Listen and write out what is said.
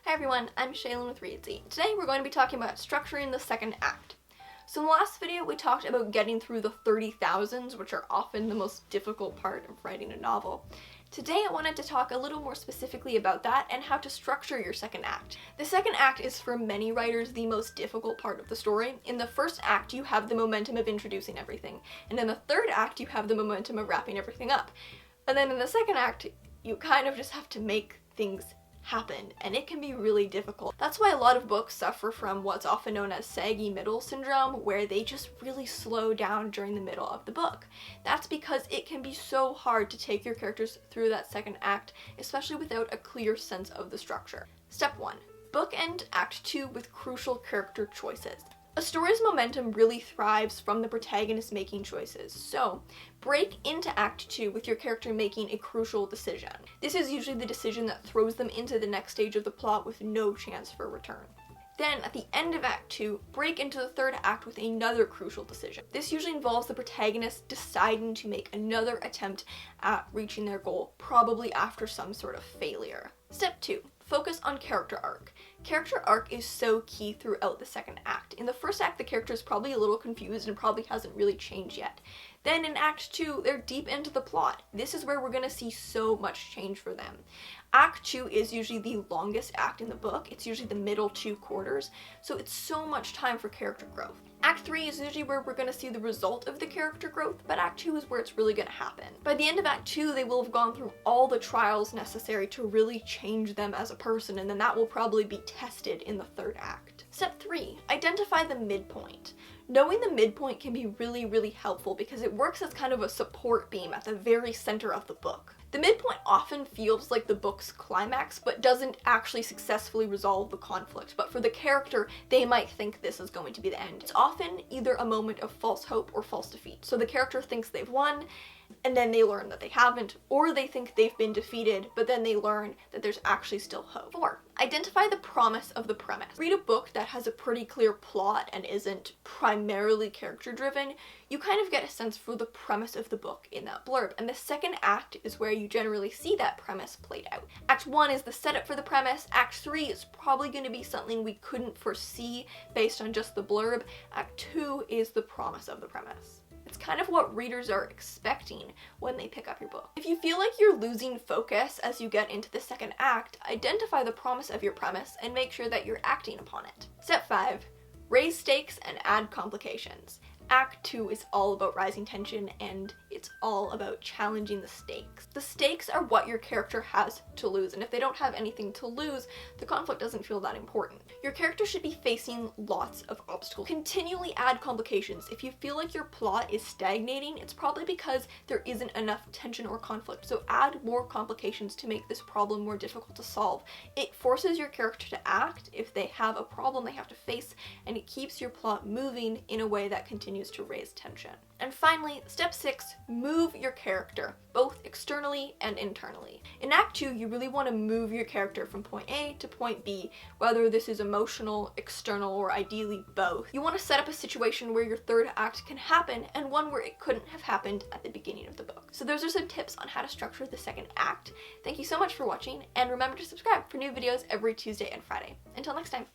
Hi everyone, I'm Shaylin with Reedsy. Today we're going to be talking about structuring the second act. So in the last video we talked about getting through the 30,000s, which are often the most difficult part of writing a novel. Today I wanted to talk a little more specifically about that and how to structure your second act. The second act is for many writers the most difficult part of the story. In the first act you have the momentum of introducing everything, and in the third act you have the momentum of wrapping everything up. And then in the second act you kind of just have to make things happen, and it can be really difficult. That's why a lot of books suffer from what's often known as saggy middle syndrome, where they just really slow down during the middle of the book. That's because it can be so hard to take your characters through that second act, especially without a clear sense of the structure. Step 1. Bookend Act 2 with crucial character choices. A story's momentum really thrives from the protagonist making choices, so break into Act 2 with your character making a crucial decision. This is usually the decision that throws them into the next stage of the plot with no chance for return. Then, at the end of Act 2, break into the third act with another crucial decision. This usually involves the protagonist deciding to make another attempt at reaching their goal, probably after some sort of failure. Step 2. Focus on character arc. Character arc is so key throughout the second act. In the first act, the character is probably a little confused and probably hasn't really changed yet. Then in Act 2, they're deep into the plot. This is where we're going to see so much change for them. Act 2 is usually the longest act in the book. It's usually the middle 2 quarters, so it's so much time for character growth. Act 3 is usually where we're going to see the result of the character growth, but Act 2 is where it's really going to happen. By the end of Act 2, they will have gone through all the trials necessary to really change them as a person, and then that will probably be tested in the third act. Step 3. Identify the midpoint. Knowing the midpoint can be really helpful because it works as kind of a support beam at the very center of the book. The midpoint often feels like the book's climax, but doesn't actually successfully resolve the conflict. But for the character, they might think this is going to be the end. It's often either a moment of false hope or false defeat. So the character thinks they've won, and then they learn that they haven't, or they think they've been defeated, but then they learn that there's actually still hope. 4. Identify the promise of the premise. Read a book that has a pretty clear plot and isn't primarily character-driven. You kind of get a sense for the premise of the book in that blurb, and the second act is where you generally see that premise played out. Act 1 is the setup for the premise. Act 3 is probably going to be something we couldn't foresee based on just the blurb. Act 2 is the promise of the premise. It's kind of what readers are expecting when they pick up your book. If you feel like you're losing focus as you get into the second act, identify the promise of your premise and make sure that you're acting upon it. Step 5. Raise stakes and add complications. Act 2 is all about rising tension, and it's all about challenging the stakes. The stakes are what your character has to lose, and if they don't have anything to lose, the conflict doesn't feel that important. Your character should be facing lots of obstacles. Continually add complications. If you feel like your plot is stagnating, it's probably because there isn't enough tension or conflict, so add more complications to make this problem more difficult to solve. It forces your character to act if they have a problem they have to face, and it keeps your plot moving in a way that continues to raise tension. And finally, step 6, move your character, both externally and internally. In Act 2, you really want to move your character from point A to point B, whether this is emotional, external, or ideally both. You want to set up a situation where your third act can happen, and one where it couldn't have happened at the beginning of the book. So those are some tips on how to structure the second act. Thank you so much for watching, and remember to subscribe for new videos every Tuesday and Friday. Until next time.